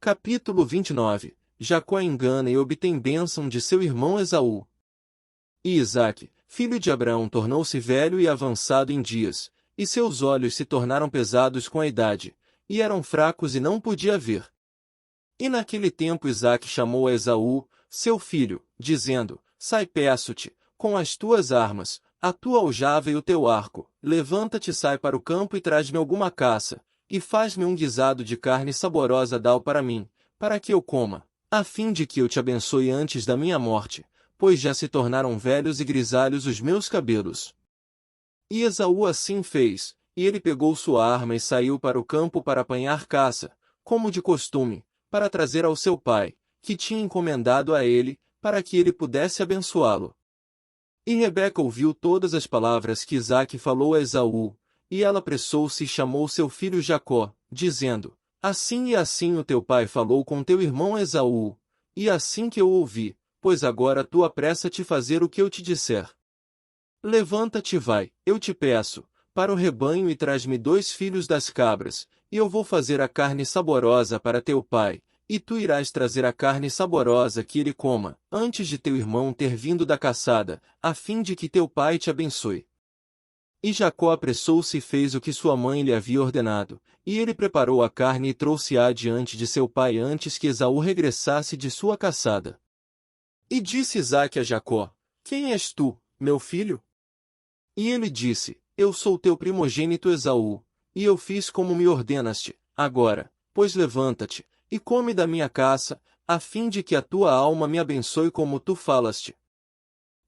Capítulo 29. Jacó engana e obtém bênção de seu irmão Esaú. E Isaque, filho de Abraão, tornou-se velho e avançado em dias, e seus olhos se tornaram pesados com a idade, e eram fracos e não podia ver. E naquele tempo Isaque chamou a Esaú, seu filho, dizendo: Sai, peço-te, com as tuas armas, a tua aljava e o teu arco, levanta-te e sai para o campo e traz-me alguma caça, e faz-me um guisado de carne saborosa dá-o para mim, para que eu coma, a fim de que eu te abençoe antes da minha morte, pois já se tornaram velhos e grisalhos os meus cabelos. E Esaú assim fez, e ele pegou sua arma e saiu para o campo para apanhar caça, como de costume, para trazer ao seu pai, que tinha encomendado a ele, para que ele pudesse abençoá-lo. E Rebeca ouviu todas as palavras que Isaque falou a Esaú, e ela apressou-se e chamou seu filho Jacó, dizendo: Assim e assim o teu pai falou com teu irmão Esaú, e assim que eu ouvi, pois agora tu apressa-te fazer o que eu te disser. Levanta-te e vai, eu te peço, para o rebanho e traz-me 2 filhos das cabras, e eu vou fazer a carne saborosa para teu pai, e tu irás trazer a carne saborosa que ele coma, antes de teu irmão ter vindo da caçada, a fim de que teu pai te abençoe. E Jacó apressou-se e fez o que sua mãe lhe havia ordenado, e ele preparou a carne e trouxe-a diante de seu pai antes que Esaú regressasse de sua caçada. E disse Isaque a Jacó: Quem és tu, meu filho? E ele disse: Eu sou teu primogênito Esaú, e eu fiz como me ordenaste. Agora, pois levanta-te, e come da minha caça, a fim de que a tua alma me abençoe como tu falaste.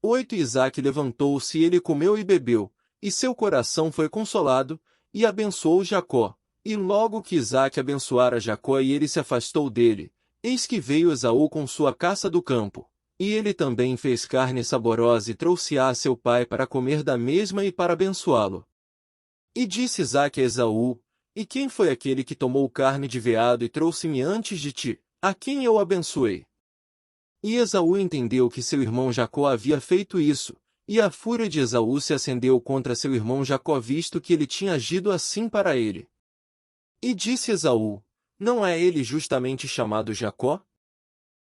8 Isaque levantou-se e ele comeu e bebeu, e seu coração foi consolado, e abençoou Jacó. E logo que Isaque abençoara Jacó e ele se afastou dele, eis que veio Esaú com sua caça do campo. E ele também fez carne saborosa e trouxe-a a seu pai para comer da mesma e para abençoá-lo. E disse Isaque a Esaú: E quem foi aquele que tomou carne de veado e trouxe-me antes de ti, a quem eu abençoei? E Esaú entendeu que seu irmão Jacó havia feito isso, e a fúria de Esaú se acendeu contra seu irmão Jacó visto que ele tinha agido assim para ele. E disse Esaú: Não é ele justamente chamado Jacó?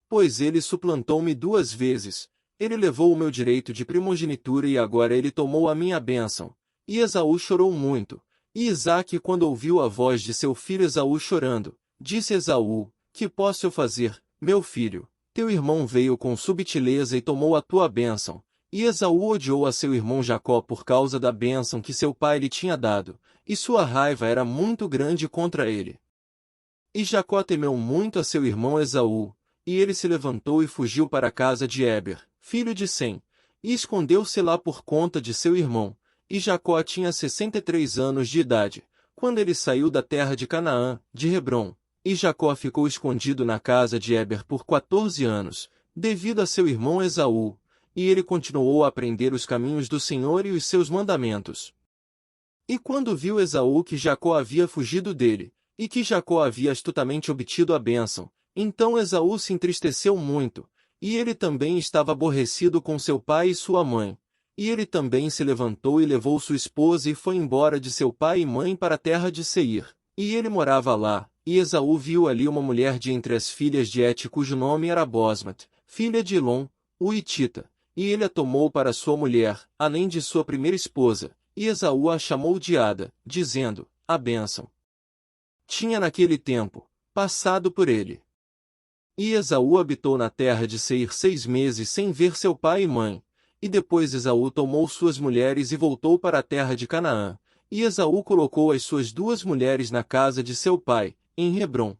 Pois ele suplantou-me 2 vezes, ele levou o meu direito de primogenitura e agora ele tomou a minha bênção. E Esaú chorou muito. E Isaque, quando ouviu a voz de seu filho Esaú chorando, disse a Esaú: Que posso eu fazer, meu filho? Teu irmão veio com subtileza e tomou a tua bênção. E Esaú odiou a seu irmão Jacó por causa da bênção que seu pai lhe tinha dado, e sua raiva era muito grande contra ele. E Jacó temeu muito a seu irmão Esaú, e ele se levantou e fugiu para a casa de Éber, filho de Sem, e escondeu-se lá por conta de seu irmão. E Jacó tinha 63 anos de idade, quando ele saiu da terra de Canaã, de Hebrom, e Jacó ficou escondido na casa de Éber por 14 anos, devido a seu irmão Esaú, e ele continuou a aprender os caminhos do Senhor e os seus mandamentos. E quando viu Esaú que Jacó havia fugido dele, e que Jacó havia astutamente obtido a bênção, então Esaú se entristeceu muito, e ele também estava aborrecido com seu pai e sua mãe. E ele também se levantou e levou sua esposa e foi embora de seu pai e mãe para a terra de Seir. E ele morava lá, e Esaú viu ali uma mulher de entre as filhas de Et cujo nome era Bosmat, filha de Elon, o Hitita. E ele a tomou para sua mulher, além de sua primeira esposa, e Esaú a chamou de Ada, dizendo: A bênção. Tinha naquele tempo passado por ele. E Esaú habitou na terra de Seir 6 meses sem ver seu pai e mãe. E depois Esaú tomou suas mulheres e voltou para a terra de Canaã. E Esaú colocou as suas 2 mulheres na casa de seu pai, em Hebrom.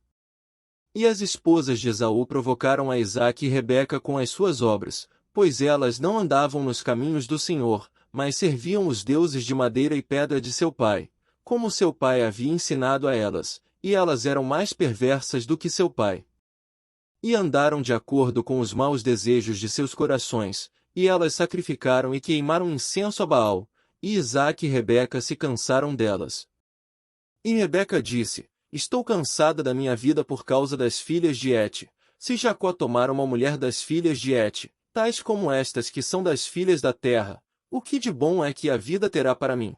E as esposas de Esaú provocaram a Isaque e Rebeca com as suas obras, pois elas não andavam nos caminhos do Senhor, mas serviam os deuses de madeira e pedra de seu pai, como seu pai havia ensinado a elas, e elas eram mais perversas do que seu pai. E andaram de acordo com os maus desejos de seus corações, e elas sacrificaram e queimaram incenso a Baal, e Isaque e Rebeca se cansaram delas. E Rebeca disse: Estou cansada da minha vida por causa das filhas de Et. Se Jacó tomar uma mulher das filhas de Et, tais como estas que são das filhas da terra, o que de bom é que a vida terá para mim?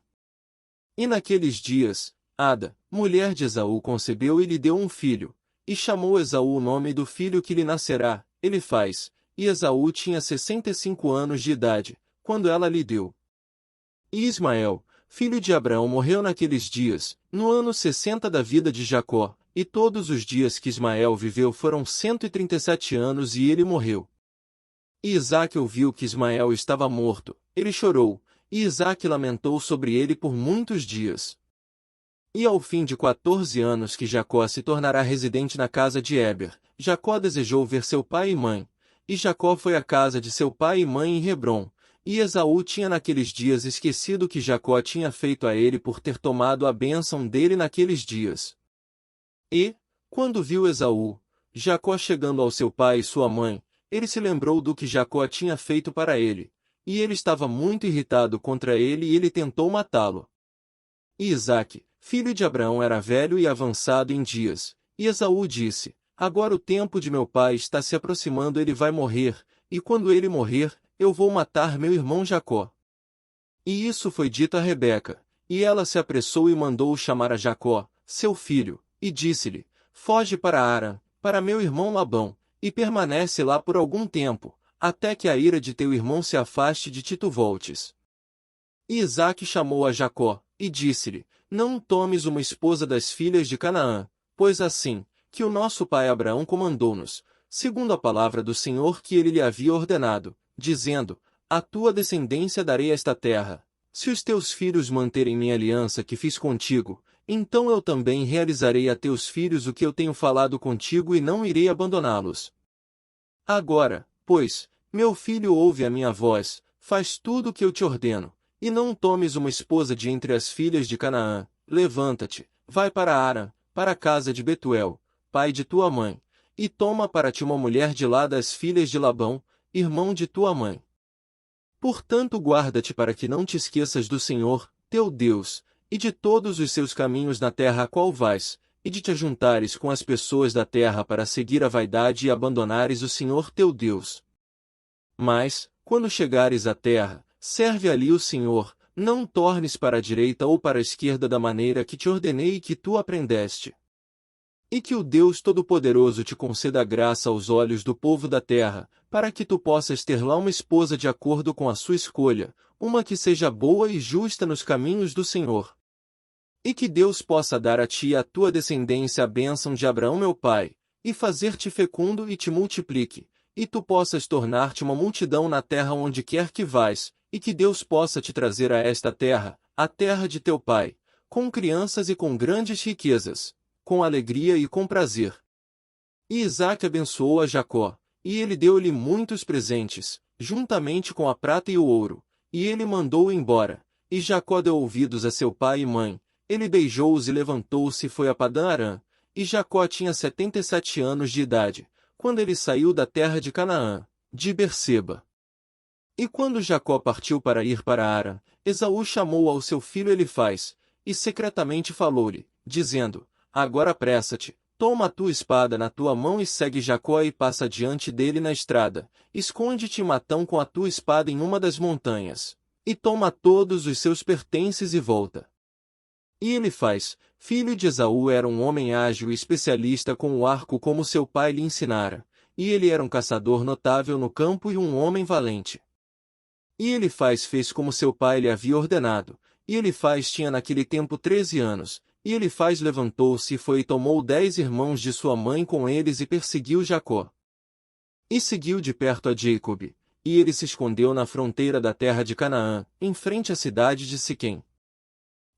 E naqueles dias, Ada, mulher de Esaú, concebeu e lhe deu um filho, e chamou Esaú o nome do filho que lhe nascerá, Elifaz, e Esaú tinha 65 anos de idade, quando ela lhe deu. E Ismael, filho de Abraão, morreu naqueles dias, no ano 60 da vida de Jacó, e todos os dias que Ismael viveu foram 137 anos e ele morreu. E Isaque ouviu que Ismael estava morto, ele chorou, e Isaque lamentou sobre ele por muitos dias. E ao fim de 14 anos que Jacó se tornará residente na casa de Éber, Jacó desejou ver seu pai e mãe, e Jacó foi à casa de seu pai e mãe em Hebrom, e Esaú tinha naqueles dias esquecido que Jacó tinha feito a ele por ter tomado a bênção dele naqueles dias. E, quando viu Esaú, Jacó chegando ao seu pai e sua mãe, ele se lembrou do que Jacó tinha feito para ele, e ele estava muito irritado contra ele e ele tentou matá-lo. E Isaque, filho de Abraão, era velho e avançado em dias, e Esaú disse, agora o tempo de meu pai está se aproximando, ele vai morrer, e quando ele morrer, eu vou matar meu irmão Jacó. E isso foi dito a Rebeca, e ela se apressou e mandou chamar a Jacó, seu filho, e disse-lhe, foge para Harã, para meu irmão Labão, e permanece lá por algum tempo, até que a ira de teu irmão se afaste de ti, tu voltes. E Isaque chamou a Jacó, e disse-lhe, não tomes uma esposa das filhas de Canaã, pois assim, que o nosso pai Abraão comandou-nos, segundo a palavra do Senhor que ele lhe havia ordenado, dizendo, à tua descendência darei esta terra. Se os teus filhos manterem minha aliança que fiz contigo, então eu também realizarei a teus filhos o que eu tenho falado contigo e não irei abandoná-los. Agora, pois, meu filho, ouve a minha voz, faz tudo o que eu te ordeno, e não tomes uma esposa de entre as filhas de Canaã. Levanta-te, vai para Harã, para a casa de Betuel, pai de tua mãe, e toma para ti uma mulher de lá das filhas de Labão, irmão de tua mãe. Portanto, guarda-te para que não te esqueças do Senhor, teu Deus, e de todos os seus caminhos na terra a qual vais, e de te ajuntares com as pessoas da terra para seguir a vaidade e abandonares o Senhor teu Deus. Mas, quando chegares à terra, serve ali o Senhor, não tornes para a direita ou para a esquerda da maneira que te ordenei e que tu aprendeste. E que o Deus Todo-Poderoso te conceda graça aos olhos do povo da terra, para que tu possas ter lá uma esposa de acordo com a sua escolha, uma que seja boa e justa nos caminhos do Senhor. E que Deus possa dar a ti e à tua descendência a bênção de Abraão meu pai, e fazer-te fecundo e te multiplique, e tu possas tornar-te uma multidão na terra onde quer que vais, e que Deus possa te trazer a esta terra, a terra de teu pai, com crianças e com grandes riquezas, com alegria e com prazer. E Isaque abençoou a Jacó, e ele deu-lhe muitos presentes, juntamente com a prata e o ouro, e ele mandou-o embora, e Jacó deu ouvidos a seu pai e mãe, ele beijou-os e levantou-se e foi a Padã-Arã, e Jacó tinha 77 anos de idade, quando ele saiu da terra de Canaã, de Berseba. E quando Jacó partiu para ir para Harã, Esaú chamou ao seu filho Elifaz, e secretamente falou-lhe, dizendo, agora apressa-te, toma a tua espada na tua mão e segue Jacó e passa diante dele na estrada, esconde-te em Matão com a tua espada em uma das montanhas, e toma todos os seus pertences e volta. E Elifaz, filho de Esaú, era um homem ágil e especialista com o arco como seu pai lhe ensinara, e ele era um caçador notável no campo e um homem valente. E Elifaz fez como seu pai lhe havia ordenado, e Elifaz tinha naquele tempo 13 anos, e Elifaz levantou-se e foi e tomou 10 irmãos de sua mãe com eles e perseguiu Jacó. E seguiu de perto a Jacob, e ele se escondeu na fronteira da terra de Canaã, em frente à cidade de Siquém.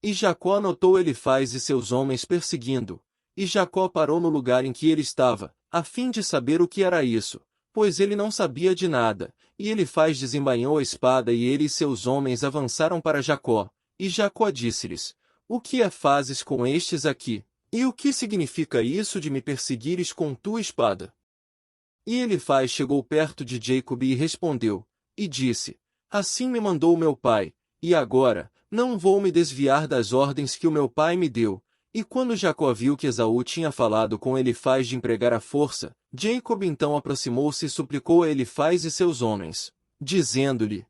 E Jacó notou Elifaz e seus homens perseguindo, e Jacó parou no lugar em que ele estava, a fim de saber o que era isso, pois ele não sabia de nada, e Elifaz desembainhou a espada e ele e seus homens avançaram para Jacó, e Jacó disse-lhes, o que fazes com estes aqui? E o que significa isso de me perseguires com tua espada? E Elifaz chegou perto de Jacob e respondeu, e disse, assim me mandou meu pai, e agora, não vou me desviar das ordens que o meu pai me deu. E quando Jacó viu que Esaú tinha falado com Elifaz de empregar a força, Jacob então aproximou-se e suplicou a Elifaz e seus homens, dizendo-lhe,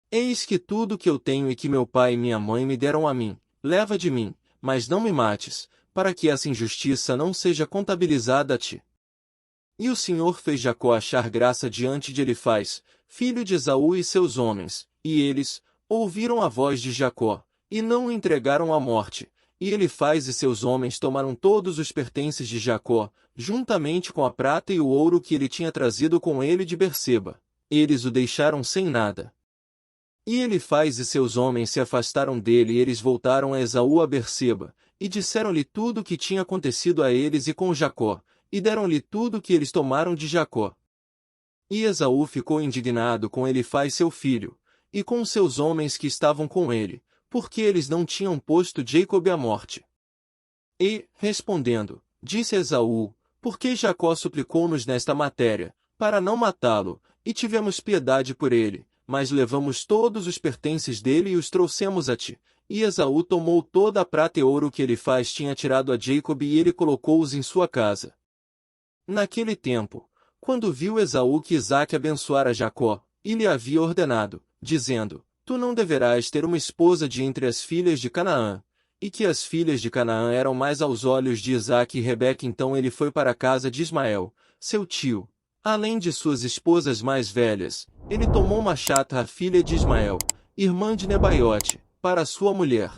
eis que tudo que eu tenho e que meu pai e minha mãe me deram a mim, leva de mim, mas não me mates, para que essa injustiça não seja contabilizada a ti. E o Senhor fez Jacó achar graça diante de Elifaz, filho de Esaú e seus homens, e eles ouviram a voz de Jacó, e não o entregaram à morte. E Elifaz e seus homens tomaram todos os pertences de Jacó, juntamente com a prata e o ouro que ele tinha trazido com ele de Berseba. Eles o deixaram sem nada. E Elifaz e seus homens se afastaram dele e eles voltaram a Esaú a Berseba, e disseram-lhe tudo o que tinha acontecido a eles e com Jacó, e deram-lhe tudo o que eles tomaram de Jacó. E Esaú ficou indignado com Elifaz seu filho, e com seus homens que estavam com ele, porque eles não tinham posto Jacob à morte. E, respondendo, disse Esaú, por que Jacó suplicou-nos nesta matéria, para não matá-lo, e tivemos piedade por ele, mas levamos todos os pertences dele e os trouxemos a ti. E Esaú tomou toda a prata e ouro que Elifaz tinha tirado a Jacob e ele colocou-os em sua casa. Naquele tempo, quando viu Esaú que Isaque abençoara Jacó, e lhe havia ordenado, dizendo, tu não deverás ter uma esposa de entre as filhas de Canaã, e que as filhas de Canaã eram mais aos olhos de Isaque e Rebeca. Então ele foi para a casa de Ismael, seu tio. Além de suas esposas mais velhas, ele tomou Machata, a filha de Ismael, irmã de Nebaiote, para sua mulher.